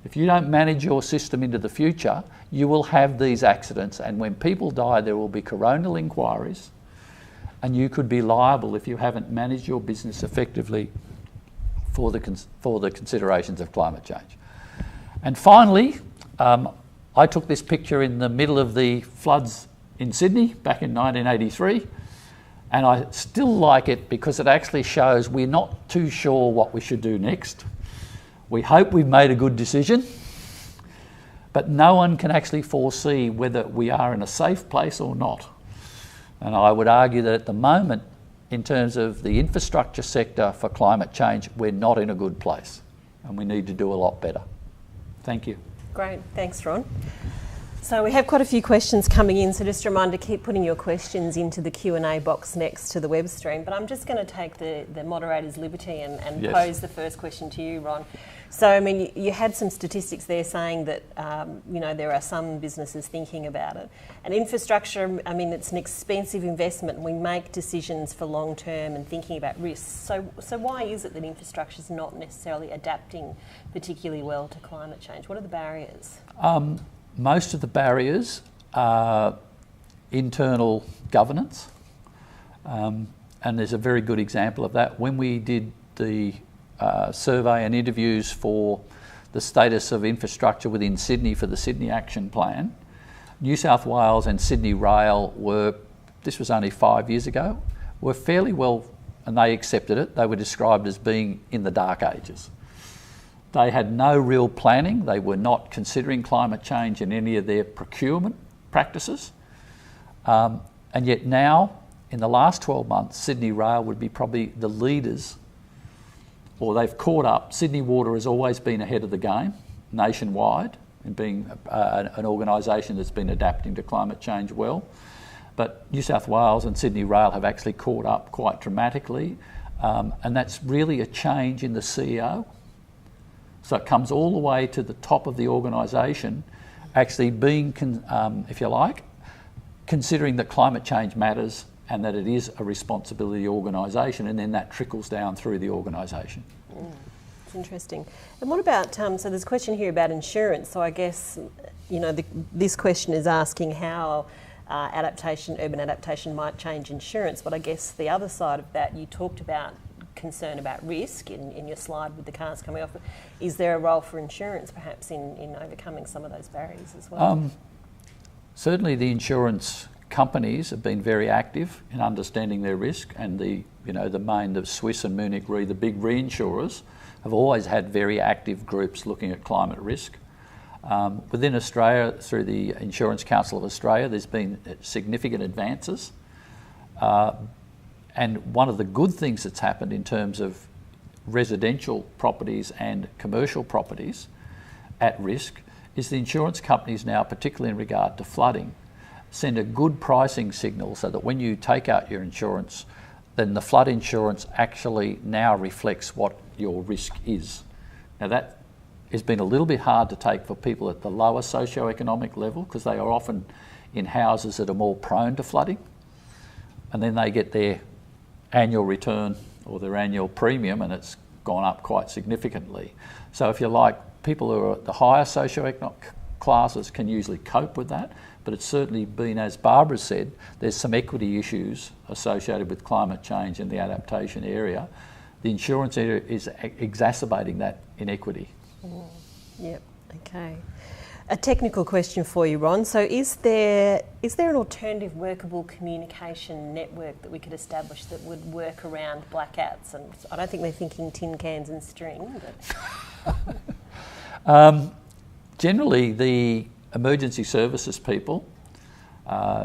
If you don't manage your system into the future, you will have these accidents, and when people die, there will be coronial inquiries, and you could be liable if you haven't managed your business effectively for the considerations of climate change. And finally, I took this picture in the middle of the floods in Sydney back in 1983, and I still like it because it actually shows we're not too sure what we should do next. We hope we've made a good decision, but no one can actually foresee whether we are in a safe place or not. And I would argue that at the moment, in terms of the infrastructure sector for climate change, we're not in a good place, and we need to do a lot better. Thank you. Great, thanks Ron. So we have quite a few questions coming in, so just a reminder, keep putting your questions into the Q&A box next to the web stream. But I'm just going to take the moderator's liberty and Yes. pose the first question to you, Ron. So, I mean, you had some statistics there saying that, there are some businesses thinking about it. And infrastructure, I mean, it's an expensive investment, and we make decisions for long term and thinking about risks. So why is it that infrastructure is not necessarily adapting particularly well to climate change? What are the barriers? Most of the barriers are internal governance, and there's a very good example of that. When we did the survey and interviews for the status of infrastructure within Sydney for the Sydney Action Plan, New South Wales and Sydney Rail this was only 5 years ago, were fairly well, and they accepted it, they were described as being in the dark ages. They had no real planning. They were not considering climate change in any of their procurement practices. And yet now, in the last 12 months, Sydney Rail would be probably the leaders, or they've caught up. Sydney Water has always been ahead of the game nationwide in being an organisation that's been adapting to climate change well. But New South Wales and Sydney Rail have actually caught up quite dramatically, and that's really a change in the CEO. So it comes all the way to the top of the organisation, actually being, if you like, considering that climate change matters and that it is a responsibility of the organisation, and then that trickles down through the organisation. It's interesting. And what about, so there's a question here about insurance. So I guess, you know, this question is asking how urban adaptation might change insurance, but I guess the other side of that, you talked about concern about risk in your slide with the cars coming off. Is there a role for insurance perhaps in overcoming some of those barriers as well? Certainly the insurance companies have been very active in understanding their risk, and the Swiss and Munich Re, the big reinsurers, have always had very active groups looking at climate risk. Within Australia, through the Insurance Council of Australia, there's been significant advances. And one of the good things that's happened in terms of residential properties and commercial properties at risk is the insurance companies now, particularly in regard to flooding, send a good pricing signal so that when you take out your insurance, then the flood insurance actually now reflects what your risk is. Now that has been a little bit hard to take for people at the lower socioeconomic level, because they are often in houses that are more prone to flooding, and then they get their annual return or their annual premium and it's gone up quite significantly. So if you like, people who are at the higher socioeconomic classes can usually cope with that, but it's certainly been, as Barbara said, there's some equity issues associated with climate change in the adaptation area. The insurance area is exacerbating that inequity. Yep, okay. A technical question for you, Ron. So is there an alternative workable communication network that we could establish that would work around blackouts? And I don't think they're thinking tin cans and string, but... Generally, the emergency services people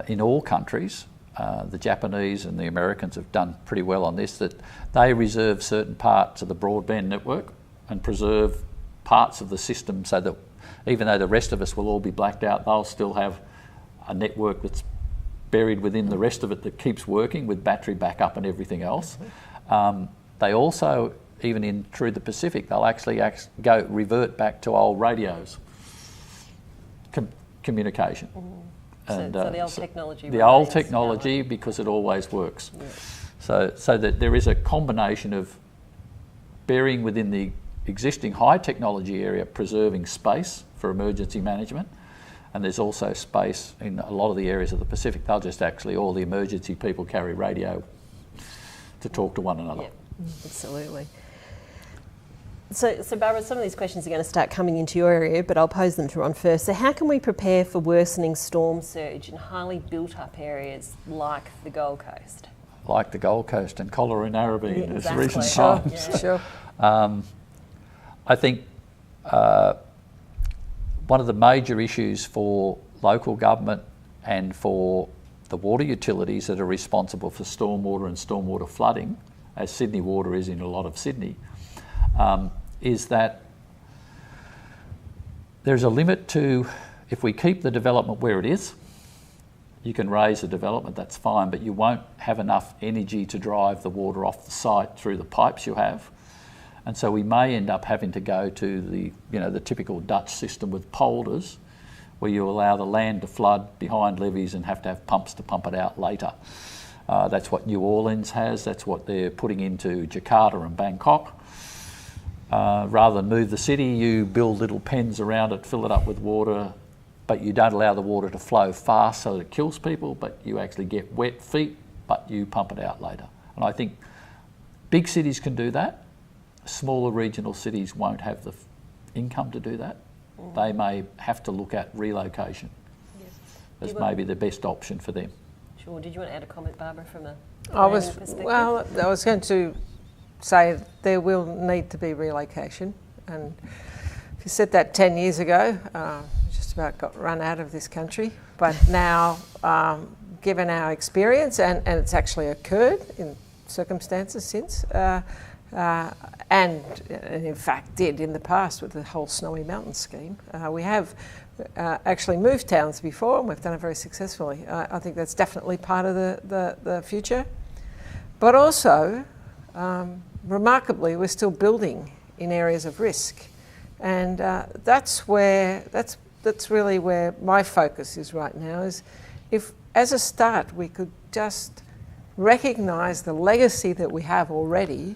in all countries, the Japanese and the Americans have done pretty well on this, that they reserve certain parts of the broadband network and preserve parts of the system so that even though the rest of us will all be blacked out, they'll still have a network that's buried within the rest of it that keeps working with battery backup and everything else. They also, even through the Pacific, they'll actually revert back to old radios. Communication. And, so the old technology. The old technology, because it always works. Yeah. So that there is a combination of burying within the existing high technology area, preserving space for emergency management, and there's also space in a lot of the areas of the Pacific. They'll just actually, all the emergency people carry radio to talk to one another. Yep, absolutely. So Barbara, some of these questions are going to start coming into your area, but I'll pose them to Ron first. So how can we prepare for worsening storm surge in highly built-up areas like the Gold Coast? Like the Gold Coast and Coolangatta in recent times. Yeah. Sure. I think one of the major issues for local government and for the water utilities that are responsible for stormwater and stormwater flooding, as Sydney Water is in a lot of Sydney, is that there's a limit to, if we keep the development where it is, you can raise the development, that's fine, but you won't have enough energy to drive the water off the site through the pipes you have. And so we may end up having to go to the typical Dutch system with polders, where you allow the land to flood behind levees and have to have pumps to pump it out later. That's what New Orleans has, that's what they're putting into Jakarta and Bangkok. Rather than move the city, you build little pens around it, fill it up with water, but you don't allow the water to flow fast so that it kills people, but you actually get wet feet, but you pump it out later. And I think big cities can do that. Smaller regional cities won't have the income to do that. They may have to look at relocation as maybe the best option for them. Sure. Did you want to add a comment, Barbara, from a perspective? I was going to say there will need to be relocation And if you said that 10 years ago, just about got run out of this country. But now, given our experience, and it's actually occurred in circumstances since, and in fact did in the past with the whole Snowy Mountain scheme. We have actually moved towns before, and we've done it very successfully. I think that's definitely part of the future. But also, remarkably, we're still building in areas of risk. And that's really where my focus is right now, is if as a start we could just recognise the legacy that we have already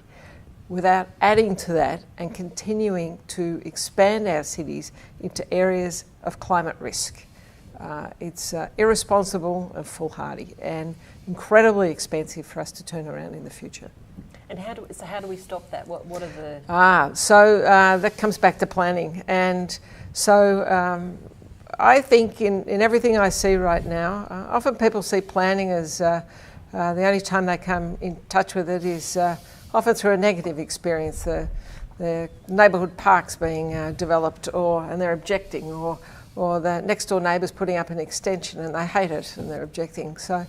without adding to that and continuing to expand our cities into areas of climate risk. It's irresponsible and foolhardy and incredibly expensive for us to turn around in the future. And how do we stop that? What are the... That comes back to planning. And so I think in everything I see right now, often people see planning as the only time they come in touch with it is often through a negative experience, the neighbourhood parks being developed, and they're objecting, or the next door neighbour's putting up an extension and they hate it and they're objecting. So,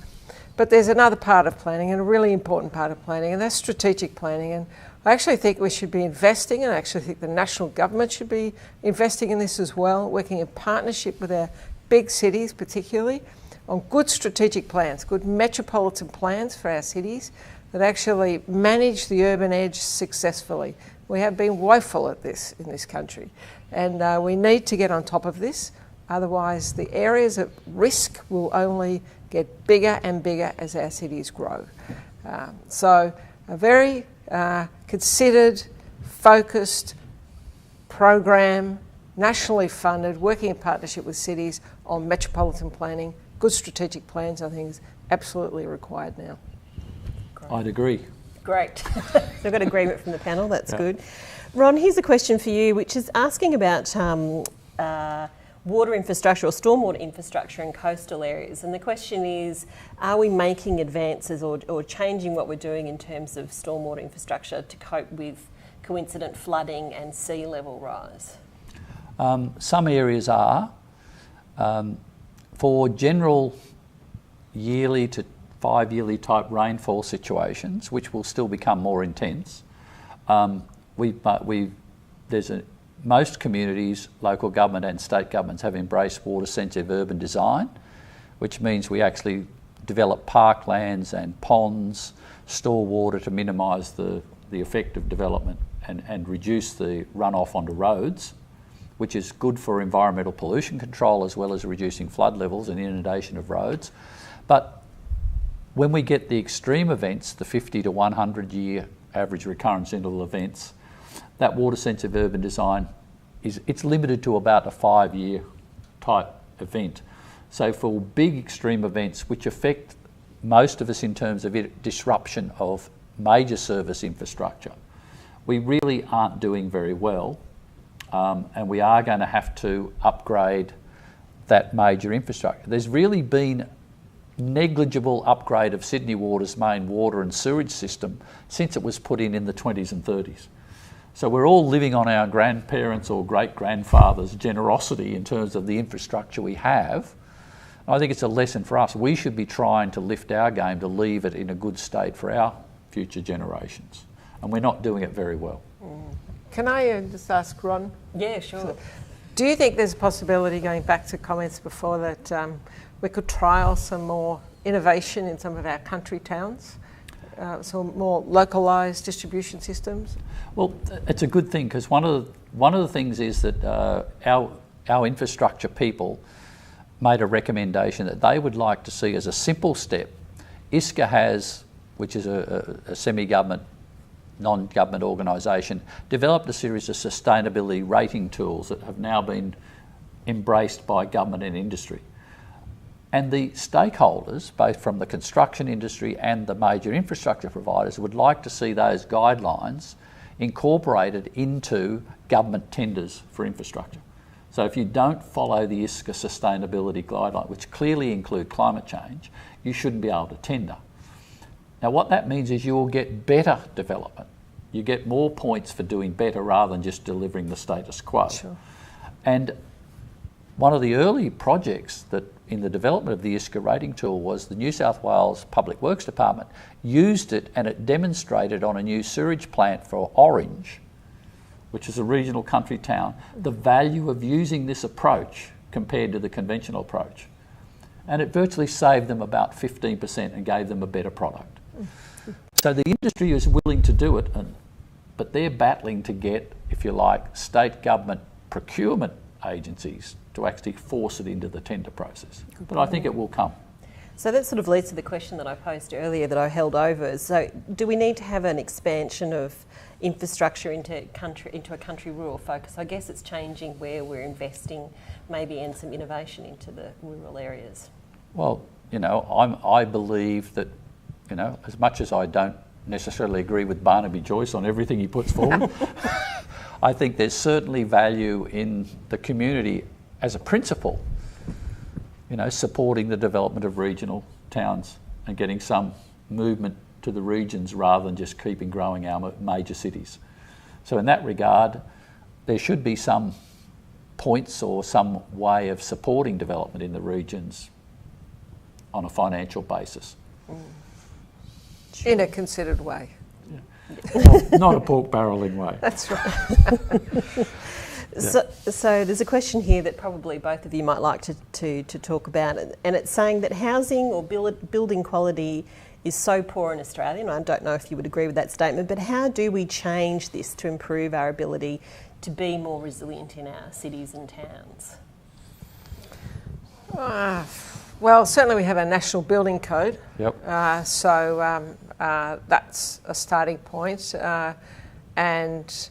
but there's another part of planning, and a really important part of planning, and that's strategic planning. And I actually think we should be investing, and I actually think the national government should be investing in this as well, working in partnership with our big cities particularly, on good strategic plans, good metropolitan plans for our cities that actually manage the urban edge successfully. We have been woeful at this in this country, and we need to get on top of this. Otherwise, the areas at risk will only get bigger and bigger as our cities grow. So a very considered, focused program, nationally funded, working in partnership with cities on metropolitan planning, good strategic plans, I think is absolutely required now. Great. I'd agree. Great. So I've got agreement from the panel, that's good. Ron, here's a question for you, which is asking about water infrastructure or stormwater infrastructure in coastal areas. And the question is, are we making advances or changing what we're doing in terms of stormwater infrastructure to cope with coincident flooding and sea level rise? Some areas are. For general yearly to 5-yearly type rainfall situations, which will still become more intense, most communities, local government and state governments have embraced water-sensitive urban design, which means we actually develop parklands and ponds, store water to minimise the effect of development and reduce the runoff onto roads, which is good for environmental pollution control as well as reducing flood levels and inundation of roads. But when we get the extreme events, the 50 to 100 year average recurrence interval events, that water-sensitive urban design it's limited to about a 5-year type event. So for big extreme events which affect most of us in terms of disruption of major service infrastructure, we really aren't doing very well, and we are going to have to upgrade that major infrastructure. There's really been negligible upgrade of Sydney Water's main water and sewage system since it was put in the 20s and 30s. So we're all living on our grandparents' or great-grandfathers' generosity in terms of the infrastructure we have. I think it's a lesson for us. We should be trying to lift our game to leave it in a good state for our future generations. And we're not doing it very well. Can I just ask Ron? Yeah, sure. Do you think there's a possibility, going back to comments before, that we could trial some more innovation in some of our country towns? Some more localised distribution systems? Well, it's a good thing, because one of the things is that our infrastructure people made a recommendation that they would like to see as a simple step. ISCA has, which is a semi-government, non-government organisation, developed a series of sustainability rating tools that have now been embraced by government and industry. And the stakeholders, both from the construction industry and the major infrastructure providers, would like to see those guidelines incorporated into government tenders for infrastructure. So if you don't follow the ISCA sustainability guideline, which clearly include climate change, you shouldn't be able to tender. Now what that means is you will get better development you get more points for doing better rather than just delivering the status quo. Sure. And one of the early projects that in the development of the ISCA rating tool was the New South Wales Public Works Department used it, and it demonstrated on a new sewage plant for Orange, which is a regional country town, the value of using this approach compared to the conventional approach. And it virtually saved them about 15% and gave them a better product. So the industry is willing to do it, but they're battling to get, if you like, state government procurement agencies to actually force it into the tender process. But I think it will come. So that sort of leads to the question that I posed earlier that I held over. So do we need to have an expansion of infrastructure into a country-rural focus? I guess it's changing where we're investing, maybe, and some innovation into the rural areas. Well, I believe that, as much as I don't necessarily agree with Barnaby Joyce on everything he puts forward, I think there's certainly value in the community as a principle, supporting the development of regional towns and getting some movement to the regions rather than just keeping growing our major cities. So in that regard, there should be some points or some way of supporting development in the regions on a financial basis. In a considered way. Not a pork barrelling way. That's right. So there's a question here that probably both of you might like to talk about, and it's saying that housing or building quality is so poor in Australia, and I don't know if you would agree with that statement, but how do we change this to improve our ability to be more resilient in our cities and towns? Well, certainly we have a national building code. Yep. So that's a starting point. And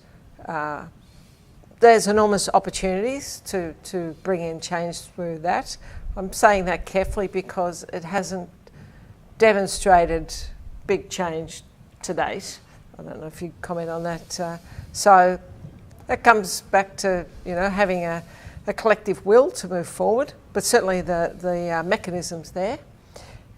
there's enormous opportunities to bring in change through that. I'm saying that carefully because it hasn't demonstrated big change to date. I don't know if you comment on that. So that comes back to having a collective will to move forward, but certainly the mechanisms there.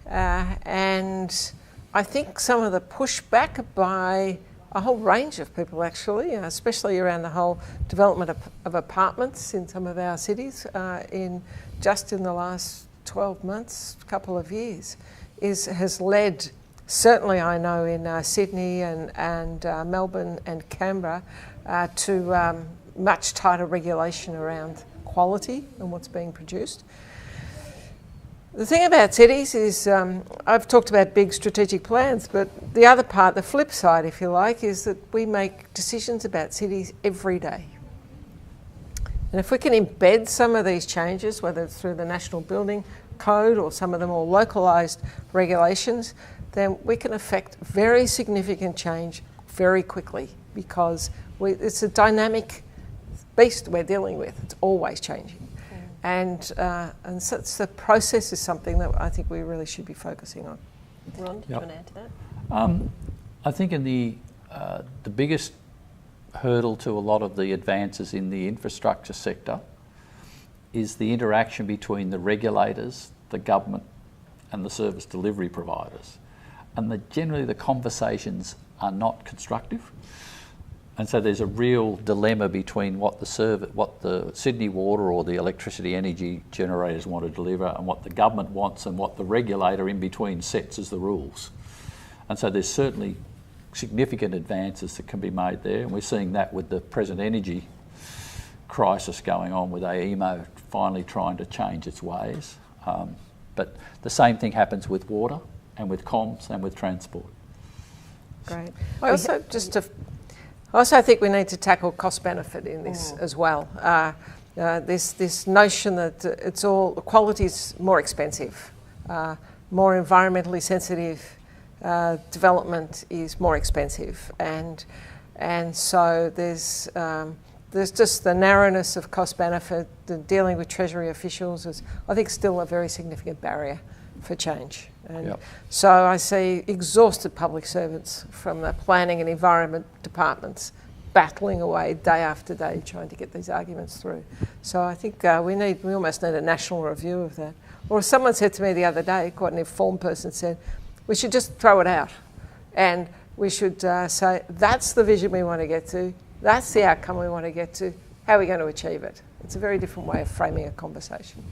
And I think some of the pushback by a whole range of people actually, especially around the whole development of apartments in some of our cities in the last 12 months, couple of years, has led, certainly I know in Sydney and Melbourne and Canberra, to much tighter regulation around quality and what's being produced. The thing about cities is, I've talked about big strategic plans, but the other part, the flip side, if you like, is that we make decisions about cities every day. And if we can embed some of these changes, whether it's through the National Building Code or some of the more localised regulations, then we can affect very significant change very quickly, because it's a dynamic beast we're dealing with. It's always changing. And so the process is something that I think we really should be focusing on. Ron, do you want to add to that? I think in the biggest hurdle to a lot of the advances in the infrastructure sector is the interaction between the regulators, the government, and the service delivery providers. And generally the conversations are not constructive. And so there's a real dilemma between what the Sydney Water or the electricity energy generators want to deliver and what the government wants and what the regulator in between sets as the rules. And so there's certainly significant advances that can be made there, and we're seeing that with the present energy crisis going on with AEMO finally trying to change its ways. But the same thing happens with water and with comms and with transport. Great. I also think we need to tackle cost benefit in this as well. This notion that quality is more expensive, more environmentally sensitive development is more expensive, and so there's just the narrowness of cost benefit. The dealing with Treasury officials is, I think, still a very significant barrier for change. And so I see exhausted public servants from the planning and environment departments battling away day after day trying to get these arguments through. So I think we almost need a national review of that. Or someone said to me the other day, quite an informed person said, we should just throw it out and we should say, that's the vision we want to get to, that's the outcome we want to get to, how are we going to achieve it? It's a very different way of framing a conversation.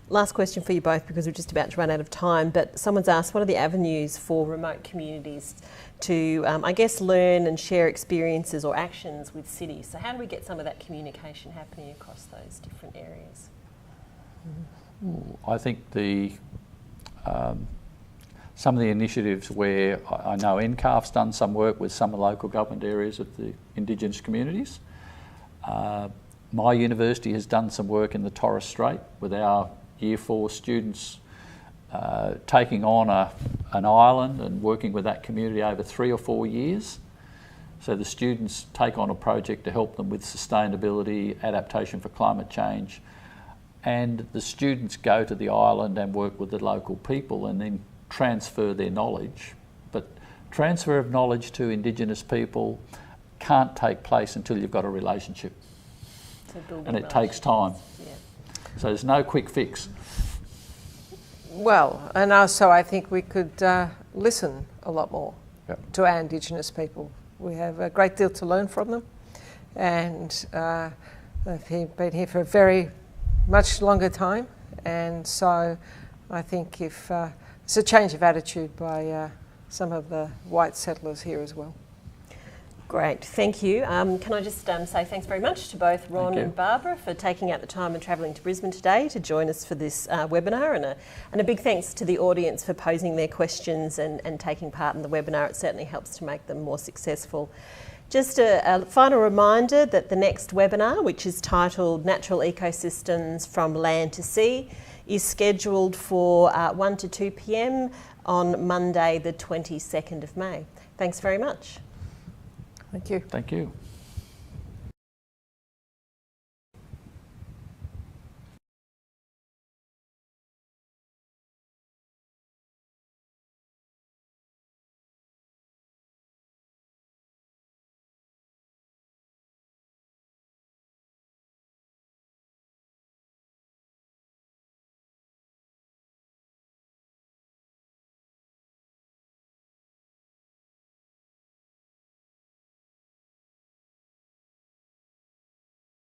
Last question for you both, because we're just about to run out of time, but someone's asked, what are the avenues for remote communities to, I guess, learn and share experiences or actions with cities? So how do we get some of that communication happening across those different areas? I think some of the initiatives where I know NCCARF's done some work with some of the local government areas of the Indigenous communities. My university has done some work in the Torres Strait with our Year 4 students taking on an island and working with that community over 3 or 4 years. So the students take on a project to help them with sustainability, adaptation for climate change, and the students go to the island and work with the local people and then transfer their knowledge. But transfer of knowledge to Indigenous people can't take place until you've got a relationship. And it takes time. Yeah. So there's no quick fix. Well, and also I think we could listen a lot more to our Indigenous people. We have a great deal to learn from them, and they've been here for a very much longer time, and so I think if it's a change of attitude by some of the white settlers here as well. Great, thank you. Can I just say thanks very much to both Ron and Barbara for taking out the time and travelling to Brisbane today to join us for this webinar, and a big thanks to the audience for posing their questions and taking part in the webinar. It certainly helps to make them more successful. Just a final reminder that the next webinar, which is titled Natural Ecosystems from Land to Sea, is scheduled for 1 to 2 p.m. on Monday the 22nd of May. Thanks very much. Thank you. Thank you.